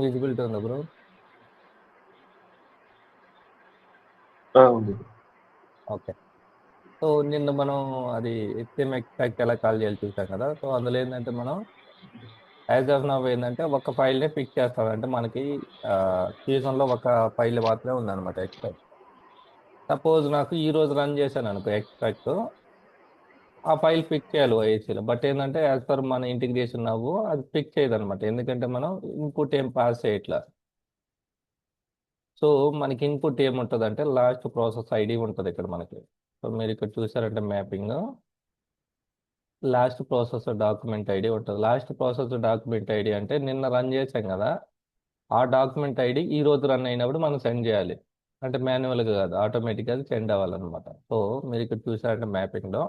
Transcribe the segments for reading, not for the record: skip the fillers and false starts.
Visibility ఉందా bro? ఉంది. Okay. So నిన్న మనం అది హెచ్టిఎం ఎక్స్ట్రాక్ట్ ఎలా కాల్ చేయాలి చూసాం కదా. సో అందులో ఏంటంటే మనం యాజ్ ఆఫ్ నవ్ ఏంటంటే ఒక ఫైల్ని పిక్ చేస్తాం. అంటే మనకి సీజన్లో ఒక ఫైల్ మాత్రమే ఉందన్నమాట ఎక్స్ట్రాక్ట్. సపోజ్ నాకు ఈ రోజు రన్ చేశాను అనుకో ఎక్స్ట్రాక్ట్, ఆ ఫైల్ పిక్ చేయాలి ఓఏసీలో. బట్ ఏంటంటే యాజ్ పర్ మన ఇంటిగ్రేషన్ నవ్వు అది పిక్ చేయదు అనమాట. ఎందుకంటే మనం ఇన్పుట్ ఏం పాస్ చేయట్లా. సో మనకి ఇన్పుట్ ఏముంటుంది అంటే లాస్ట్ ప్రాసెస్ ఐడి ఉంటుంది ఇక్కడ మనకి. సో మీరు ఇక్కడ చూసారంటే mapping last process document ID ఉంటుంది. లాస్ట్ ప్రాసెస్ డాక్యుమెంట్ ఐడి అంటే నిన్న రన్ చేసాం కదా, ఆ డాక్యుమెంట్ ఐడి ఈ రోజు రన్ అయినప్పుడు మనం సెండ్ చేయాలి. అంటే మాన్యువల్గా కాదు, ఆటోమేటిక్గా సెండ్ అవ్వాలన్నమాట. సో మీరు ఇక్కడ చూసారంటే మ్యాపింగ్లో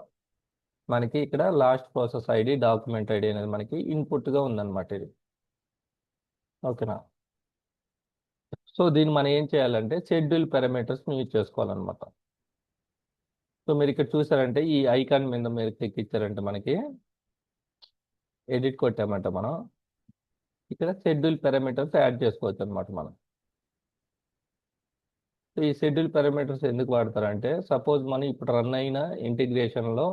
మనకి ఇక్కడ last process ID document ID అనేది మనకి ఇన్పుట్గా ఉందన్నమాట ఇది. ఓకేనా? సో దీన్ని మనం ఏం చేయాలంటే షెడ్యూల్ పారామీటర్స్ యూజ్ చేసుకోవాలన్నమాట. సో మీరు ఇక్కడ చూసారంటే ఈ ఐకాన్ మీద మీరు క్లిక్ ఇచ్చారంటే మనకి ఎడిట్ కొట్టామంటే మనం ఇక్కడ షెడ్యూల్ పారామీటర్స్ యాడ్ చేసుకోవచ్చు అనమాట మనం. సో ఈ షెడ్యూల్ పారామీటర్స్ ఎందుకు వాడతారంటే సపోజ్ మనం ఇప్పుడు రన్ అయిన ఇంటిగ్రేషన్లో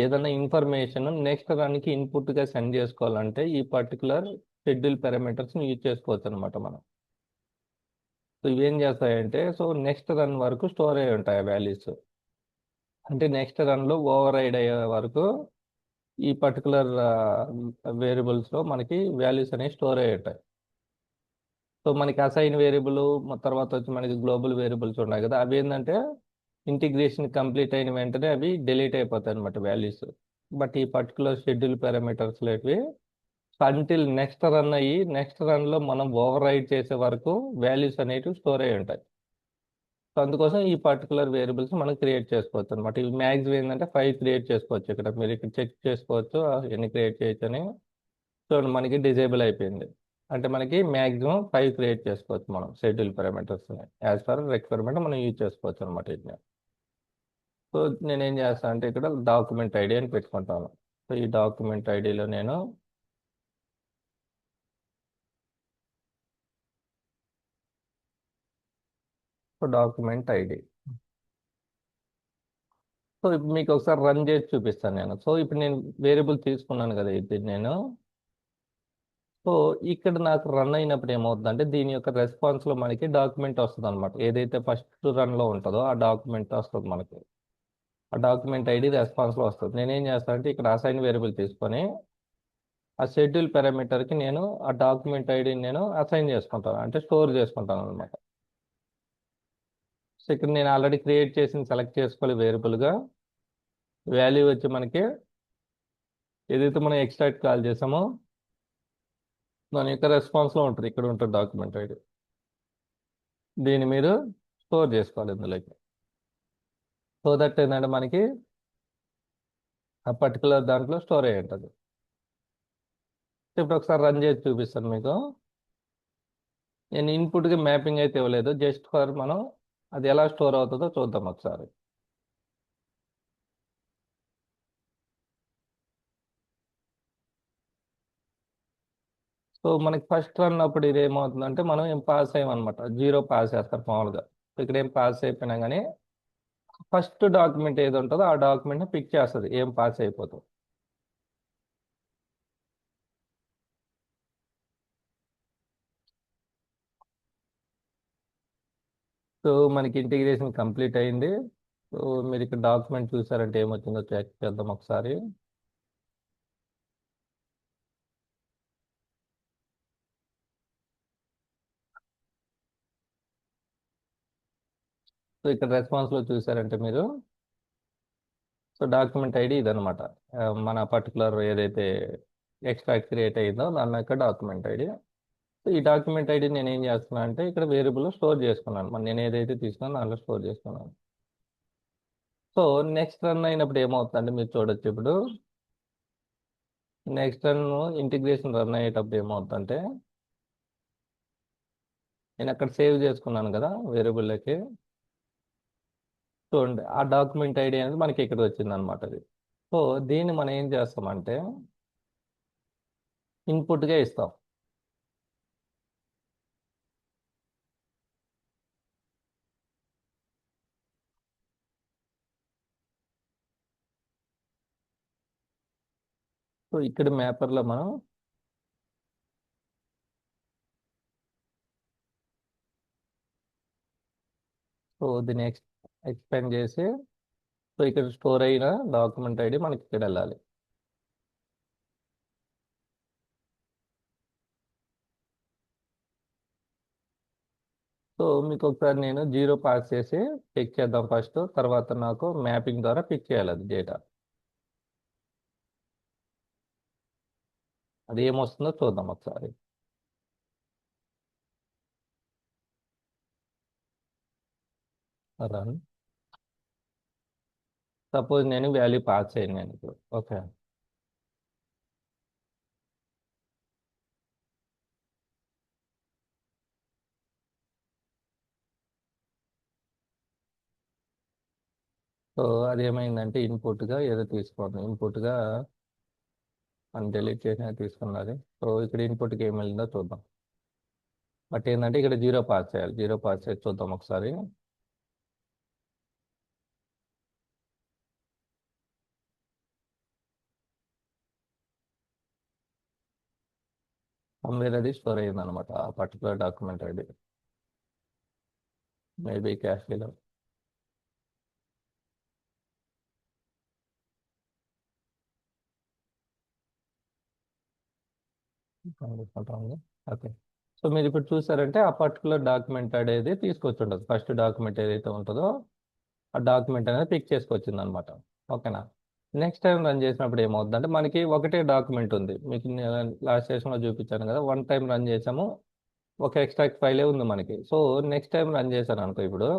ఏదైనా ఇన్ఫర్మేషన్ నెక్స్ట్ రన్కి ఇన్పుట్గా సెండ్ చేసుకోవాలంటే ఈ పర్టికులర్ షెడ్యూల్ పారామీటర్స్ని యూజ్ చేసుకోవచ్చు అనమాట మనం. సో ఇవేం చేస్తాయంటే సో నెక్స్ట్ రన్ వరకు స్టోర్ అయి ఉంటాయి ఆ వాల్యూస్. అంటే నెక్స్ట్ రన్లో ఓవర్ రైడ్ అయ్యే వరకు ఈ పర్టికులర్ వేరియబుల్స్లో మనకి వాల్యూస్ అనేవి స్టోర్ అయి ఉంటాయి. సో మనకి అసైన్ వేరియబుల్ తర్వాత వచ్చి మనకి గ్లోబల్ వేరియబుల్స్ ఉన్నాయి కదా, అవి ఏంటంటే ఇంటిగ్రేషన్ కంప్లీట్ అయిన వెంటనే అవి డిలీట్ అయిపోతాయి అనమాట వాల్యూస్. బట్ ఈ పర్టికులర్ షెడ్యూల్ పారామీటర్స్ లేటివి అంటిల్ నెక్స్ట్ రన్ అయ్యి నెక్స్ట్ రన్లో మనం ఓవర్ రైడ్ చేసే వరకు వాల్యూస్ అనేవి స్టోర్ అయి ఉంటాయి. సో అందుకోసం ఈ పర్టికులర్ వేరియబుల్స్ మనం క్రియేట్ చేసుకోవచ్చు అనమాట. ఇవి మ్యాక్సిమం ఏంటంటే 5 క్రియేట్ చేసుకోవచ్చు. ఇక్కడ మీరు ఇక్కడ చెక్ చేసుకోవచ్చు ఎన్ని క్రియేట్ చేయొచ్చు అని. చూడండి మనకి డిజేబుల్ అయిపోయింది. అంటే మనకి మ్యాక్సిమం 5 క్రియేట్ చేసుకోవచ్చు మనం schedule parameters as per requirement మనం యూజ్ చేసుకోవచ్చు అనమాట వీటిని. సో నేనేం చేస్తాను అంటే ఇక్కడ డాక్యుమెంట్ ఐడి అని పెట్టుకుంటాను. సో ఈ డాక్యుమెంట్ ఐడిలో నేను డాక్యుమెంట్ ఐడి. సో ఇప్పుడు మీకు ఒకసారి రన్ చేసి చూపిస్తాను నేను. సో ఇప్పుడు నేను వేరియబుల్ తీసుకున్నాను కదా ఇది నేను. సో ఇక్కడ నాకు రన్ అయినప్పుడు ఏమవుతుందంటే దీని యొక్క రెస్పాన్స్లో మనకి డాక్యుమెంట్ వస్తుంది అనమాట. ఏదైతే ఫస్ట్ రన్లో ఉంటుందో ఆ డాక్యుమెంట్ వస్తుంది మనకి. ఆ డాక్యుమెంట్ ఐడి రెస్పాన్స్లో వస్తుంది. నేనేం చేస్తానంటే ఇక్కడ అసైన్ వేరియబుల్ తీసుకొని ఆ షెడ్యూల్ పారామీటర్కి నేను ఆ డాక్యుమెంట్ ఐడిని నేను అసైన్ చేసుకుంటాను, అంటే స్టోర్ చేసుకుంటాను అనమాట. సో ఇక్కడ నేను ఆల్రెడీ క్రియేట్ చేసి సెలెక్ట్ చేసుకోవాలి వేరియబుల్గా. వాల్యూ వచ్చి మనకి ఏదైతే మనం ఎక్స్ట్రాక్ట్ కాల్ చేసామో దాని యొక్క రెస్పాన్స్లో ఉంటుంది, ఇక్కడ ఉంటుంది డాక్యుమెంట్ ఐడి. దీన్ని మీరు స్టోర్ చేసుకోవాలి ఇందులోకి. సో దట్ ఏంటంటే మనకి ఆ పర్టికులర్ దాంట్లో స్టోర్ అయ్యి ఉంటుంది. ఇప్పుడు ఒకసారి రన్ చేసి చూపిస్తాను మీకు. నేను ఇన్పుట్కి మ్యాపింగ్ అయితే ఇవ్వలేదు, జస్ట్ ఫర్ మనం అది ఎలా స్టోర్ అవుతుందో చూద్దాం ఒకసారి. సో మనకి ఫస్ట్ రన్ అప్పుడు ఇది ఏమవుతుందంటే మనం ఏం పాస్ అయ్యామన్నమాట, 0 పాస్ చేస్తారు మామూలుగా. ఇక్కడ ఏం పాస్ అయిపోయినా కానీ ఫస్ట్ డాక్యుమెంట్ ఏది ఉంటుందో ఆ డాక్యుమెంట్ని పిక్ చేస్తుంది ఏం పాస్ అయిపోతుంది. సో మనకి ఇంటిగ్రేషన్ కంప్లీట్ అయింది. సో మీరు ఇక్కడ డాక్యుమెంట్ చూసారంటే ఏమొచ్చిందో చెక్ చేద్దాం ఒకసారి. సో ఇక్కడ రెస్పాన్స్లో చూసారంటే మీరు సో డాక్యుమెంట్ ఐడి ఇదనమాట. మన పర్టికులర్ ఏదైతే ఎక్స్ట్రాక్ట్ క్రియేట్ అయ్యిందో దాని యొక్క డాక్యుమెంట్ ఐడి. సో ఈ డాక్యుమెంట్ ఐడి నేను ఏం చేస్తున్నాను అంటే ఇక్కడ వేరియబుల్లో స్టోర్ చేసుకున్నాను. మరి నేను ఏదైతే తీసుకున్నానో దాంట్లో స్టోర్ చేసుకున్నాను. సో నెక్స్ట్ రన్ అయినప్పుడు ఏమవుతుందంటే మీరు చూడొచ్చు ఇప్పుడు నెక్స్ట్ రన్ ఇంటిగ్రేషన్ రన్ అయ్యేటప్పుడు ఏమవుతుందంటే నేను అక్కడ సేవ్ చేసుకున్నాను కదా వేరియబుల్లోకి. చూడండి ఆ డాక్యుమెంట్ ఐడి అనేది మనకి ఇక్కడ వచ్చింది అనమాట అది. సో దీన్ని మనం ఏం చేస్తామంటే ఇన్పుట్గా ఇస్తాం. సో ఇక్కడ మ్యాపర్లో మనం సో దీన్ని ఎక్స్పాండ్ చేసి సో ఇక్కడ స్టోర్ అయిన డాక్యుమెంట్ ఐడి మనకి ఇక్కడ వెళ్ళాలి. సో మీకు ఒకసారి నేను 0 పాస్ చేసి పిక్ చేద్దాం ఫస్ట్, తర్వాత నాకు మ్యాపింగ్ ద్వారా పిక్ చేయాలి అది డేటా. అది ఏమొస్తుందో చూద్దాం ఒకసారి. రన్. సపోజ్ నేను వాల్యూ పాస్ చేయను నేను ఇప్పుడు. ఓకే. సో అది ఏమైందంటే ఇన్పుట్గా ఏదో తీసుకోండి, ఇన్పుట్గా మనం డిలీట్ చేసిన తీసుకున్నది. సో ఇక్కడ ఇన్పుట్కి ఏం వెళ్ళిందో చూద్దాం. బట్ ఏంటంటే ఇక్కడ 0 పాస్ చేయాలి. 0 పాస్ చేసి చూద్దాం ఒకసారి. సమ్వేర్ అది స్టోర్ అయ్యింది అనమాట ఆ పర్టికులర్ డాక్యుమెంట్ ఐడి. మేబీ క్యాష్లో. ఓకే. సో మీరు ఇప్పుడు చూసారంటే ఆ పర్టికులర్ డాక్యుమెంట్ అనేది తీసుకొచ్చి ఉంటుంది. ఫస్ట్ డాక్యుమెంట్ ఏదైతే ఉంటుందో ఆ డాక్యుమెంట్ అనేది పిక్ చేసుకొచ్చింది అనమాట. ఓకేనా. నెక్స్ట్ టైం రన్ చేసినప్పుడు ఏమవుతుందంటే మనకి ఒకటే డాక్యుమెంట్ ఉంది. మీకు లాస్ట్ సెషన్లో చూపించాను కదా, వన్ టైం రన్ చేసాము, ఒక ఎక్స్ట్రాక్ట్ ఫైలే ఉంది మనకి. సో నెక్స్ట్ టైం రన్ చేశాను అనుకో ఇప్పుడు.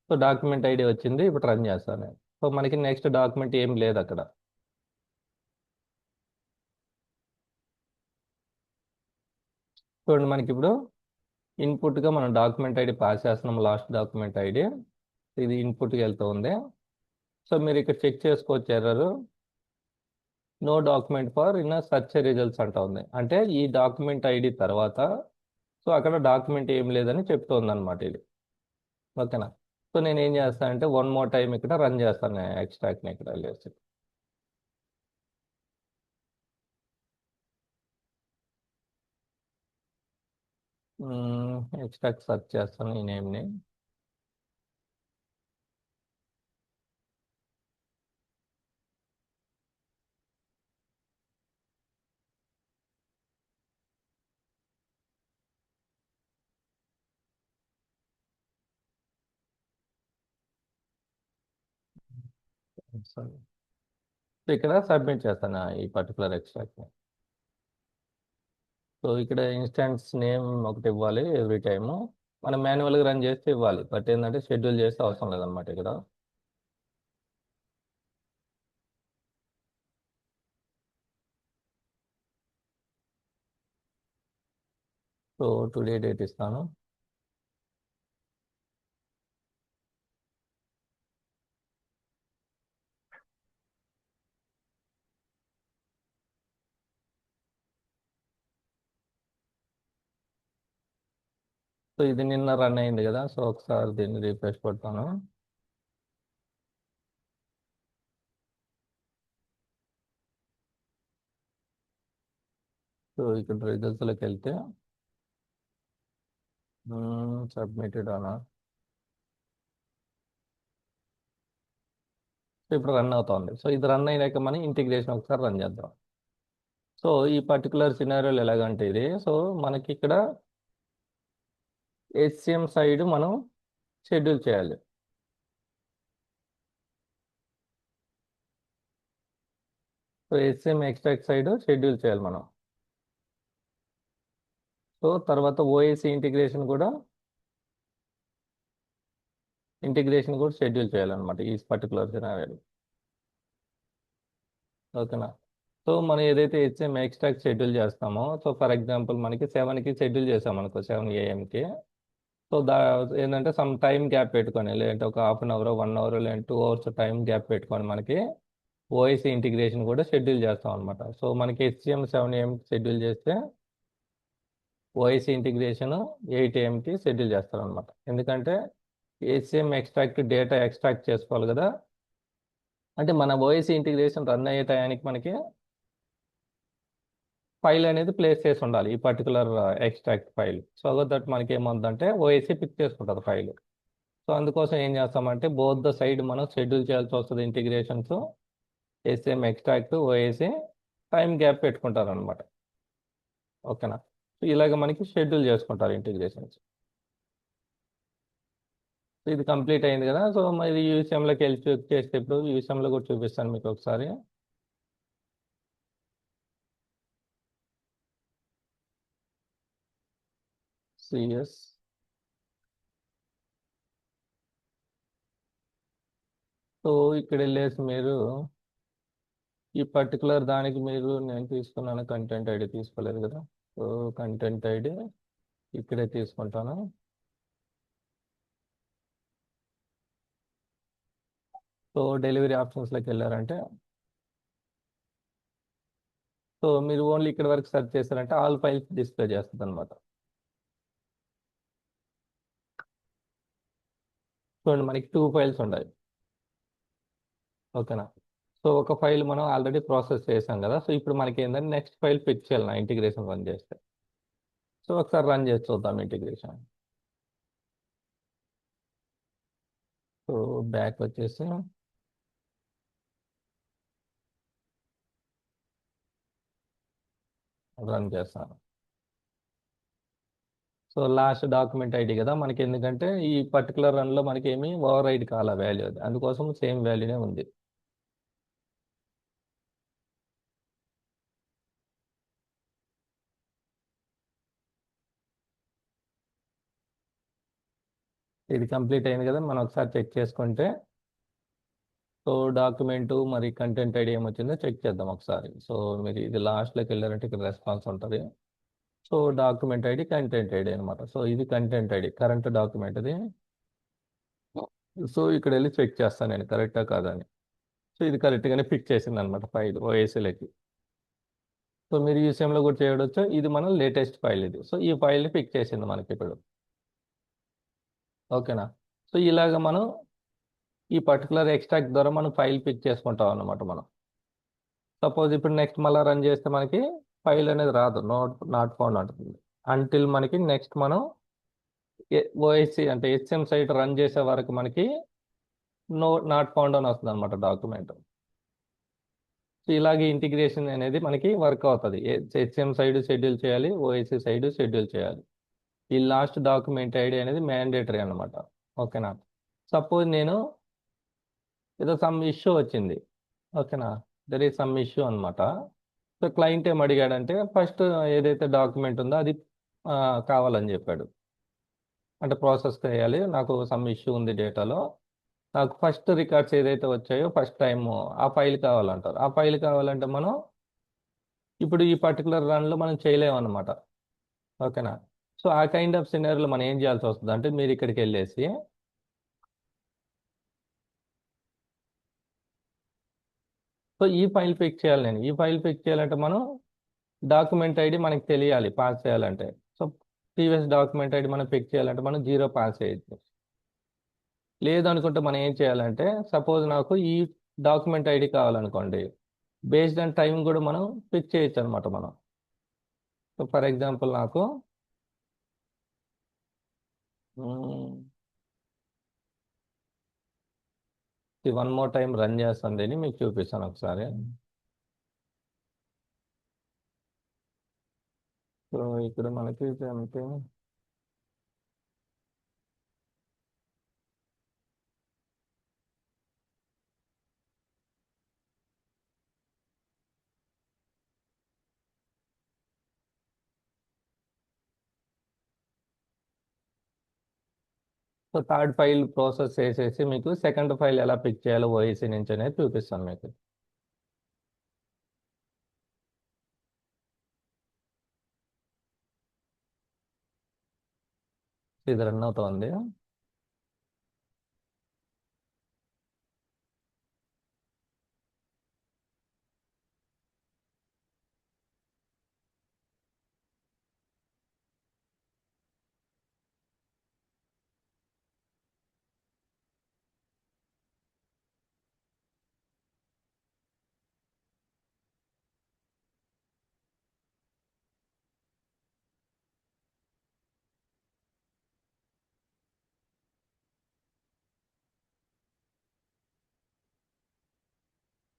సో డాక్యుమెంట్ ఐడి వచ్చింది, ఇప్పుడు రన్ చేస్తాను నేను. సో మనకి నెక్స్ట్ డాక్యుమెంట్ ఏం లేదు అక్కడ. చూడండి మనకి ఇప్పుడు ఇన్పుట్గా మనం డాక్యుమెంట్ ఐడి పాస్ చేస్తున్నాం, లాస్ట్ డాక్యుమెంట్ ఐడి ఇది ఇన్పుట్కి వెళ్తూ ఉంది. సో మీరు ఇక్కడ చెక్ చేసుకోవచ్చు error, no document for in search results అంటా ఉంది. అంటే ఈ డాక్యుమెంట్ ఐడి తర్వాత సో అక్కడ డాక్యుమెంట్ ఏం లేదని చెప్తోంది అనమాట ఇది. ఓకేనా. సో నేను ఏం చేస్తానంటే వన్ మోర్ టైం ఇక్కడ రన్ చేస్తాను ఎక్స్ట్రాక్ట్ని ఇక్కడ వెళ్ళేసి. ఎక్స్ట్రాక్ట్ సెర్చ్ చేస్తాను ఈ నేమ్ని. సో ఇక్కడ సబ్మిట్ చేస్తాను ఈ పర్టికులర్ ఎక్స్ట్రాక్ట్ని. సో ఇక్కడ ఇన్స్టాన్స్ నేమ్ ఒకటి ఇవ్వాలి ఎవ్రీ టైము. మనం మాన్యువల్గా రన్ చేస్తే ఇవ్వాలి, బట్ ఏంటంటే షెడ్యూల్ చేస్తే అవసరం లేదన్నమాట ఇక్కడ. సో టుడే డేట్ ఇస్తాను. సో ఇది నిన్న రన్ అయింది కదా, సో ఒకసారి దీన్ని రీఫ్రెష్ కొడతాను. సో ఇక్కడ రిజల్ట్స్లోకి వెళ్తే సబ్మిటెడ్ అనా. సో ఇప్పుడు రన్ అవుతుంది. సో ఇది రన్ అయినాక మనం ఇంటిగ్రేషన్ ఒకసారి రన్ చేద్దాం. సో ఈ పర్టికులర్ సినారియోలు ఎలాగంటే ఇది, సో మనకి ఇక్కడ HCM సైడ్ మనం షెడ్యూల్ చేయాలి. So HCM extract side schedule చేయాలి మనం. సో తర్వాత OAC ఇంటిగ్రేషన్ కూడా షెడ్యూల్ చేయాలన్నమాట ఈ పర్టికులర్ సినారియోలో. ఓకేనా. సో మనం ఏదైతే HCM ఎక్స్ట్రాక్ట్ షెడ్యూల్ చేస్తామో, సో ఫర్ ఎగ్జాంపుల్ మనకి 7కి షెడ్యూల్ చేసాం అనుకో, 7 AM కి. సో ఏంటంటే సమ్ టైం గ్యాప్ పెట్టుకొని, లేదంటే ఒక హాఫ్ అన్ అవర్, 1 అవర్, లేదంటే 2 అవర్స్ టైం గ్యాప్ పెట్టుకొని మనకి OAC ఇంటిగ్రేషన్ కూడా షెడ్యూల్ చేస్తాం అనమాట. సో మనకి HCM 7 AM షెడ్యూల్ చేస్తే OAC ఇంటిగ్రేషన్ 8 AM షెడ్యూల్ చేస్తారు అనమాట. ఎందుకంటే ఏసీఎం ఎక్స్ట్రాక్ట్ డేటా ఎక్స్ట్రాక్ట్ చేసుకోవాలి కదా. అంటే మన ఓఎస్సి ఇంటిగ్రేషన్ రన్ అయ్యే టయానికి మనకి ఫైల్ అనేది ప్లేస్ చేసి ఉండాలి, ఈ particular extract file. So that మనకి ఏమవుతుందంటే ఓఎస్సి పిక్ చేసుకుంటుంది ఫైల్. సో అందుకోసం ఏం చేస్తామంటే బోత్ ద సైడ్ మనం షెడ్యూల్ చేయాల్సి వస్తుంది integrations. ACM extract OSC time gap పెట్టుకుంటారు అనమాట. ఓకేనా. సో ఇలాగ మనకి షెడ్యూల్ చేసుకుంటారు ఇంటిగ్రేషన్స్. సో ఇది కంప్లీట్ అయింది కదా. సో మరి యూసీఎంలోకి వెళ్ళి చెక్ చేస్తే ఇప్పుడు యూసీఎంలో కూడా చూపిస్తాను మీకు ఒకసారి. సిఎస్. సో ఇక్కడ వెళ్ళేసి మీరు ఈ పర్టికులర్ దానికి మీరు, నేను తీసుకున్నాను కంటెంట్ ఐడి తీసుకోలేదు కదా. సో కంటెంట్ ఐడి ఇక్కడే తీసుకుంటాను. సో డెలివరీ ఆప్షన్స్లోకి వెళ్ళారంటే, సో మీరు ఓన్లీ ఇక్కడ వరకు సెర్చ్ చేశారంటే ఆల్ ఫైల్స్ డిస్ప్లే చేస్తుంది అనమాట. చూడండి మనకి 2 ఫైల్స్ ఉన్నాయి. ఓకేనా. సో ఒక ఫైల్ మనం ఆల్రెడీ ప్రాసెస్ చేసాం కదా. సో ఇప్పుడు మనకి ఏంటంటే నెక్స్ట్ ఫైల్ పిక్ చేయాలి నా ఇంటిగ్రేషన్ రన్ చేస్తే. సో ఒకసారి రన్ చేసి చూద్దాం ఇంటిగ్రేషన్. సో బ్యాక్ వచ్చేసి రన్ చేస్తాను. సో లాస్ట్ డాక్యుమెంట్ ఐడి కదా మనకి, ఎందుకంటే ఈ పర్టికులర్ రన్లో మనకి ఏమి ఓవర్ రైడ్ కాల వాల్యూ, అది అందుకోసం సేమ్ వాల్యూనే ఉంది. ఇది కంప్లీట్ అయింది కదా. మనం ఒకసారి చెక్ చేసుకుంటే, సో డాక్యుమెంట్ మరి కంటెంట్ ఐడి ఏమొచ్చిందో చెక్ చేద్దాం ఒకసారి. సో మీరు ఇది లాస్ట్లోకి వెళ్ళారంటే ఇక్కడ రెస్పాన్స్ ఉంటుంది. So document ID content ID అనమాట. సో ఇది కంటెంట్ ఐడి కరెంట్ డాక్యుమెంట్ ఇది. సో ఇక్కడ వెళ్ళి చెక్ చేస్తాను నేను కరెక్టా కాదని. సో ఇది కరెక్ట్గానే పిక్ చేసింది అనమాట ఫైల్ ఓఎస్ఎల్కి. సో మీరు ఈ విషయంలో కూడా చేయవచ్చు. ఇది మన లేటెస్ట్ ఫైల్ ఇది. సో ఈ ఫైల్ని పిక్ చేసింది మనకి ఇప్పుడు. ఓకేనా. సో ఇలాగ మనం ఈ పర్టికులర్ ఎక్స్ట్రాక్ట్ ద్వారా మనం ఫైల్ పిక్ చేసుకుంటాం అన్నమాట మనం. సపోజ్ ఇప్పుడు నెక్స్ట్ మళ్ళీ రన్ చేస్తే మనకి ఫైల్ అనేది రాదు, నాట్ ఫౌండ్ అంటుంది. అంటిల్ మనకి నెక్స్ట్ మనం ఓఎస్సి అంటే హెచ్ఎం సైట్ రన్ చేసే వరకు మనకి నాట్ ఫౌండ్ అని వస్తుంది అనమాట డాక్యుమెంట్. సో ఇలాగే ఇంటిగ్రేషన్ అనేది మనకి వర్క్ అవుతుంది. హెచ్ఎం సైడ్ షెడ్యూల్ చేయాలి, ఓఎస్సి సైడ్ షెడ్యూల్ చేయాలి. ఈ లాస్ట్ డాక్యుమెంట్ ఐడి అనేది మ్యాండేటరీ అనమాట. ఓకేనా. సపోజ్ నేను ఏదో సమ్ ఇష్యూ వచ్చింది. ఓకేనా. దర్ ఈస్ సమ్ ఇష్యూ అనమాట. సో క్లయింట్ ఏం అడిగాడంటే ఫస్ట్ ఏదైతే డాక్యుమెంట్ ఉందో అది ఆ, కావాలని చెప్పాడు. అంటే ప్రాసెస్ చేయాలి, నాకు సమ్ ఇష్యూ ఉంది డేటాలో, నాకు ఫస్ట్ రికార్డ్స్ ఏదైతే వచ్చాయో ఫస్ట్ టైం ఆ ఫైల్ కావాలంటారు. ఆ ఫైల్ కావాలంటే మనం ఇప్పుడు ఈ పర్టికులర్ రన్లో మనం చేయలేమన్నమాట. ఓకేనా. సో ఆ కైండ్ ఆఫ్ సినారియోలో మనం ఏం చేయాల్సి వస్తుంది అంటే, మీరు ఇక్కడికి వెళ్ళేసి, సో ఈ ఫైల్ పిక్ చేయాలి. నేను ఈ ఫైల్ పిక్ చేయాలంటే మనం డాక్యుమెంట్ ఐడి మనకి తెలియాలి పాస్ చేయాలంటే. సో ప్రీవియస్ డాక్యుమెంట్ ఐడి మనం పిక్ చేయాలంటే మనం 0 పాస్ చేయొచ్చు. లేదు అనుకుంటే మనం ఏం చేయాలంటే, సపోజ్ నాకు ఈ డాక్యుమెంట్ ఐడి కావాలనుకోండి, బేస్డ్ ఆన్ టైం కూడా మనం పిక్ చేయొచ్చు అనమాట మనం. సో ఫర్ ఎగ్జాంపుల్ నాకు వన్ మోర్ టైం రన్ చేస్తుంది అని మీకు చూపిస్తాను ఒకసారి. సో ఇక్కడ మనకి అంటే సో థర్డ్ ఫైల్ ప్రాసెస్ చేసేసి మీకు సెకండ్ ఫైల్ ఎలా పిక్ చేయాలో ఓఎస్సి నుంచి అనేది చూపిస్తాను మీకు. ఇది రన్ అవుతుంది.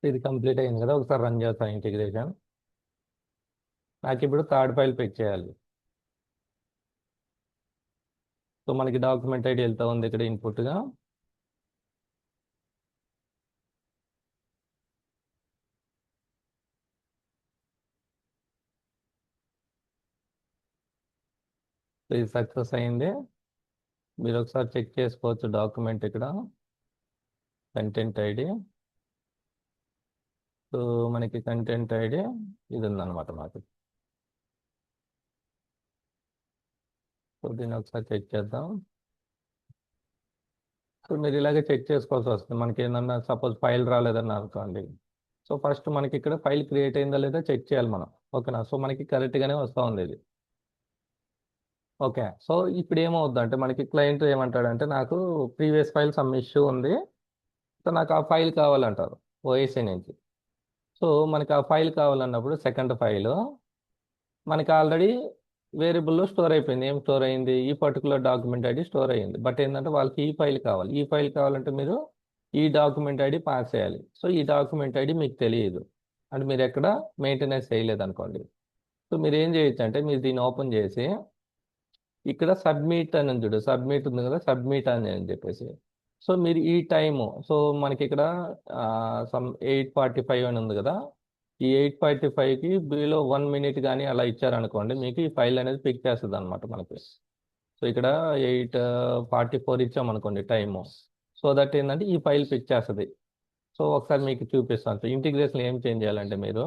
ఇది కంప్లీట్ అయింది కదా, ఒకసారి రన్ చేస్తాను ఇంటిగ్రేషన్. నాకు ఇప్పుడు థర్డ్ ఫైల్ పిక్ చేయాలి. సో మనకి డాక్యుమెంట్ ఐడి వెళ్తా ఉంది ఇక్కడ ఇన్పుట్గా. సో ఇది సక్సెస్ అయింది. మీరు ఒకసారి చెక్ చేసుకోవచ్చు డాక్యుమెంట్ ఇక్కడ కంటెంట్ ఐడి. సో మనకి కంటెంట్ ఐడి ఇది ఉందన్నమాట మాకు. సో దీన్ని ఒకసారి చెక్ చేద్దాం. సో మీరు ఇలాగే చెక్ చేసుకోవాల్సి వస్తుంది. మనకి ఏదన్నా సపోజ్ ఫైల్ రాలేదని అనుకోండి. సో ఫస్ట్ మనకి ఇక్కడ ఫైల్ క్రియేట్ అయిందా లేదా చెక్ చేయాలి మనం. ఓకేనా? సో మనకి కరెక్ట్గానే వస్తూ ఉంది ఇది. ఓకే. సో ఇప్పుడు ఏమవుద్దంటే మనకి క్లయింట్ ఏమంటాడంటే నాకు ప్రీవియస్ ఫైల్ సమ్ ఇష్యూ ఉంది, సో నాకు ఆ ఫైల్ కావాలంటారు ఓఎస్ఏ నుంచి. సో మనకి ఆ ఫైల్ కావాలన్నప్పుడు సెకండ్ ఫైల్ మనకి ఆల్రెడీ వేరియబుల్లో స్టోర్ అయిపోయింది. ఏం స్టోర్ అయింది? ఈ పర్టికులర్ డాక్యుమెంట్ ఐడి స్టోర్ అయ్యింది. బట్ ఏంటంటే వాళ్ళకి ఈ ఫైల్ కావాలి. ఈ ఫైల్ కావాలంటే మీరు ఈ డాక్యుమెంట్ ఐడి పాస్ చేయాలి. సో ఈ డాక్యుమెంట్ ఐడి మీకు తెలియదు అంటే మీరు ఎక్కడ మెయింటెనెన్స్ చేయలేదు అనుకోండి. సో మీరు ఏం చేయొచ్చు అంటే మీరు దీన్ని ఓపెన్ చేసి ఇక్కడ సబ్మిట్ అని ఉంది చూడు, సబ్మిట్ ఉంది కదా, సబ్మిట్ అని చెప్పేసి. సో మీరు ఈ టైము, సో మనకి ఇక్కడ సమ్ 8:45 అని ఉంది కదా, ఈ 8:45కి బిలో 1 మినిట్ కానీ అలా ఇచ్చారనుకోండి, మీకు ఈ ఫైల్ అనేది పిక్ చేస్తుంది అనమాట మనకి. సో ఇక్కడ 8:44 ఇచ్చామనుకోండి టైము, సో దట్ ఏంటంటే ఈ ఫైల్ పిక్ చేస్తుంది. సో ఒకసారి మీకు చూపిస్తాను. సో ఇంటిగ్రేషన్ ఏం చేంజ్ చేయాలంటే మీరు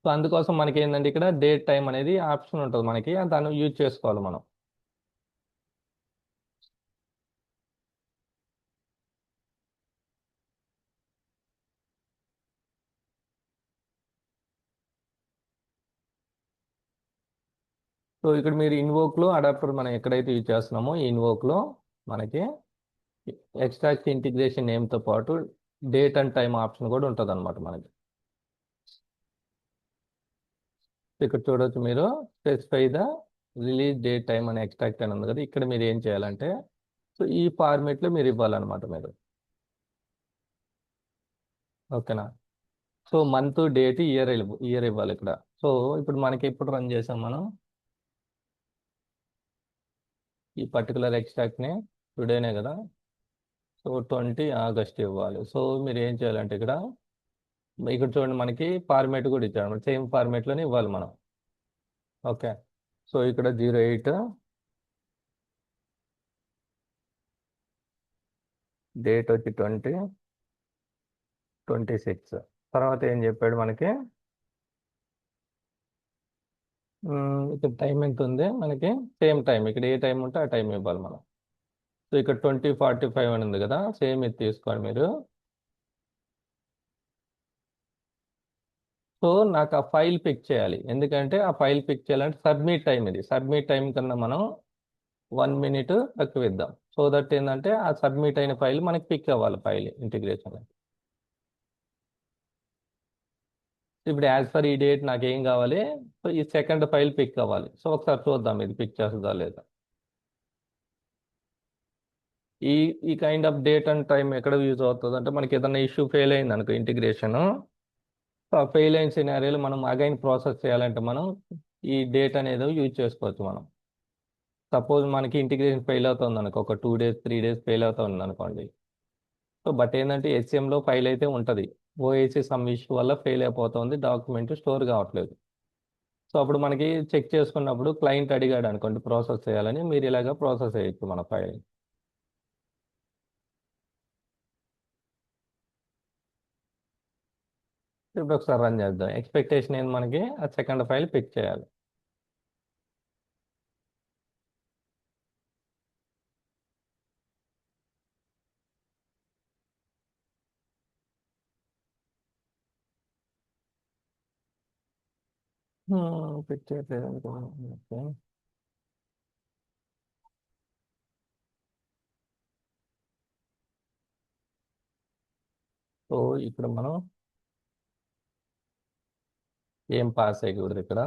సో అందుకోసం మనకి ఏంటంటే ఇక్కడ డేట్ టైం అనేది ఆప్షన్ ఉంటుంది మనకి, దాన్ని యూజ్ చేసుకోవాలి మనం. సో ఇక్కడ మీరు ఇన్వోక్లో అడాప్టర్ మనం ఎక్కడైతే యూజ్ చేస్తున్నామో ఈ ఇన్వోక్లో మనకి ఎక్స్ట్రాక్ట్ ఇంటిగ్రేషన్ నేమ్తో పాటు డేట్ అండ్ టైం ఆప్షన్ కూడా ఉంటుంది అనమాట మనకి. ఇక్కడ చూడవచ్చు మీరు specify the release date time అని ఎక్స్ట్రాక్ట్ అని ఉంది కదా, ఇక్కడ మీరు ఏం చేయాలంటే సో ఈ ఫార్మేట్లో మీరు ఇవ్వాలన్నమాట మీరు. ఓకేనా? సో మంత్ డేట్ ఇయర్ ఇవ్వాలి ఇక్కడ. సో ఇప్పుడు మనకి ఎప్పుడు రన్ చేసాం మనం ఈ పర్టికులర్ ఎక్స్ట్రాక్ట్ని? టుడేనే కదా. సో 20 ఆగస్ట్ ఇవ్వాలి. సో మీరు ఏం చేయాలంటే ఇక్కడ ఇక్కడ చూడండి మనకి ఫార్మేట్ కూడా ఇచ్చాడు, సేమ్ ఫార్మేట్లోనే ఇవ్వాలి మనం. ఓకే. సో ఇక్కడ 08 డేట్ వచ్చి 2026. తర్వాత ఏం చెప్పాడు మనకి ఇక్కడ టైం ఎంత ఉంది మనకి, సేమ్ టైం ఇక్కడ ఏ టైం ఉంటే ఆ టైం ఇవ్వాలి మనం. సో ఇక్కడ 20:45 అని ఉంది కదా, సేమ్ ఇది తీసుకోండి మీరు. సో నాకు ఆ ఫైల్ పిక్ చేయాలి, ఎందుకంటే ఆ ఫైల్ పిక్ చేయాలంటే సబ్మిట్ టైం, ఇది సబ్మిట్ టైం కన్నా మనం 1 మినిట్ తక్కువ ఇద్దాం. సో దట్ ఏంటంటే ఆ సబ్మిట్ అయిన ఫైల్ మనకి పిక్ అవ్వాలి ఫైల్ ఇంటిగ్రేషన్. ఇప్పుడు యాజ్ పర్ ఈ డేట్ నాకు ఏం కావాలి? సో ఈ సెకండ్ ఫైల్ పిక్ అవ్వాలి. సో ఒకసారి చూద్దాం ఇది పిక్ చేస్తుందా లేదా. ఈ ఈ kind of date and time ఎక్కడ యూజ్ అవుతుంది అంటే మనకి ఏదైనా ఇష్యూ ఫెయిల్ అయింది అనుకో ఇంటిగ్రేషన్, ఆ ఫెయిల్ అయిన సినారియోలో మనం అగైన్ ప్రాసెస్ చేయాలంటే మనం ఈ డేట్ అనేది యూజ్ చేసుకోవచ్చు మనం. సపోజ్ మనకి ఇంటిగ్రేషన్ ఫెయిల్ అవుతుంది అనుకో, ఒక 2 డేస్ 3 డేస్ ఫెయిల్ అవుతుంది అనుకోండి. సో బట్ ఏంటంటే హెచ్సిఎంలో ఫైల్ అయితే ఉంటుంది, ఓఏసీ సమ్ ఇష్యూ వల్ల ఫెయిల్ అయిపోతుంది, డాక్యుమెంట్ స్టోర్ కావట్లేదు. సో అప్పుడు మనకి చెక్ చేసుకున్నప్పుడు క్లయింట్ అడిగాడు అనుకోండి ప్రాసెస్ చేయాలని, మీరు ఇలాగా ప్రాసెస్ చేయొచ్చు మన ఫైల్. ఇప్పుడు ఒకసారి రన్ చేద్దాం. ఎక్స్పెక్టేషన్ ఏంది మనకి, ఆ సెకండ్ ఫైల్ పిక్ చేయాలి. పిక్ చేయట్లేదు అనుకో. ఓకే. సో ఇక్కడ మనం ఏం పాస్ అయ్యకూడదు ఇక్కడ.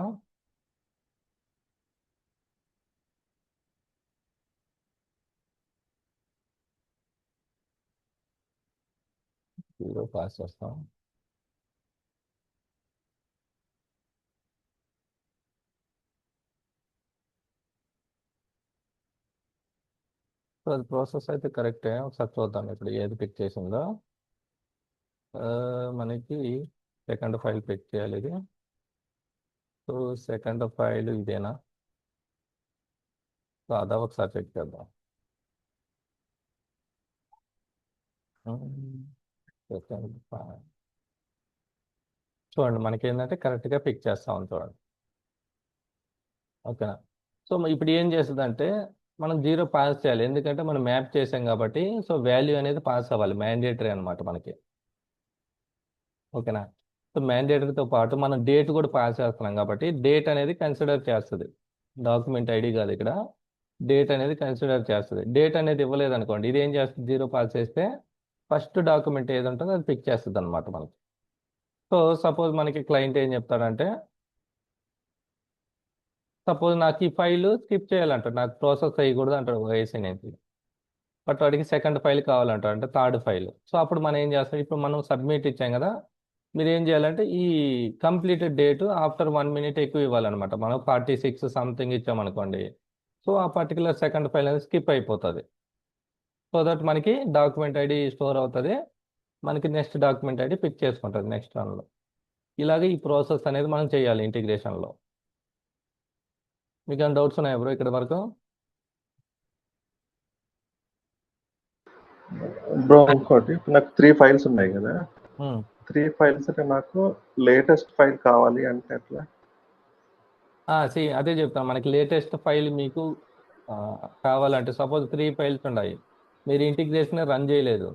0 పాస్ చేస్తాం. సో అది ప్రాసెస్ అయితే కరెక్టే. ఒకసారి చూద్దాం ఇప్పుడు ఏది పిక్ చేసిందో. మనకి సెకండ్ ఫైల్ పిక్ చేయాలి ఇది. సో సెకండ్ ఫైల్ ఇదేనా? సో అదా ఒకసారి చెక్ చేద్దాం. సెకండ్ ఫైల్ చూడండి, మనకి ఏంటంటే కరెక్ట్గా పిక్ చేస్తాం చూడండి. ఓకేనా? సో ఇప్పుడు ఏం చేస్తుందంటే మనం 0 పాస్ చేయాలి, ఎందుకంటే మనం మ్యాప్ చేసాం కాబట్టి. సో వాల్యూ అనేది పాస్ అవ్వాలి, మ్యాండేటరీ అనమాట మనకి. ఓకేనా? సో మ్యాండేటరీతో పాటు మనం డేట్ కూడా పాస్ చేస్తున్నాం కాబట్టి డేట్ అనేది కన్సిడర్ చేస్తుంది. డాక్యుమెంట్ ఐడి కాదు ఇక్కడ, డేట్ అనేది కన్సిడర్ చేస్తుంది. డేట్ అనేది ఇవ్వలేదు అనుకోండి, ఇది ఏం చేస్తుంది? 0 పాస్ చేస్తే ఫస్ట్ డాక్యుమెంట్ ఏది ఉంటుందో అది పిక్ చేస్తుంది అనమాట మనకి. సో సపోజ్ మనకి క్లయింట్ ఏం చెప్తాడంటే, సపోజ్ నాకు ఈ ఫైల్ స్కిప్ చేయాలంటాడు, నాకు ప్రాసెస్ అయ్యకూడదు అంటాడు ఓఎస్సీ నుంచి. బట్ వాడికి సెకండ్ ఫైల్ కావాలంటాడు, అంటే థర్డ్ ఫైల్. సో అప్పుడు మనం ఏం చేస్తాం? ఇప్పుడు మనం సబ్మిట్ ఇచ్చాం కదా, మీరు ఏం చేయాలంటే ఈ కంప్లీటెడ్ డేట్ ఆఫ్టర్ 1 మినిట్ ఎక్కువ ఇవ్వాలన్నమాట. మనం 46 సంథింగ్ ఇచ్చామనుకోండి, సో ఆ పర్టికులర్ సెకండ్ ఫైల్ అనేది స్కిప్ అయిపోతుంది. సో దట్ మనకి డాక్యుమెంట్ ఐడి స్టోర్ అవుతుంది, మనకి నెక్స్ట్ డాక్యుమెంట్ ఐడి పిక్ చేసుకుంటుంది నెక్స్ట్ రన్లో. ఇలాగే ఈ ప్రాసెస్ అనేది మనం చేయాలి ఇంటిగ్రేషన్లో. మీకు ఏమైనా డౌట్స్ ఉన్నాయా బ్రో ఇక్కడ వరకు? బ్రో ఇంకోటి, ఇప్పుడు నాకు 3 ఫైల్స్ ఉన్నాయి కదా, 3 ఫైల్స్ అంటే నాకు లేటెస్ట్ ఫైల్ కావాలి అంటే ఎట్లా? అదే చెప్తాను, మనకి లేటెస్ట్ ఫైల్ మీకు కావాలంటే సపోజ్ 3 ఫైల్స్ ఉన్నాయి, మీరు ఇంటిగ్రేషన్ రన్ చేయలేదు.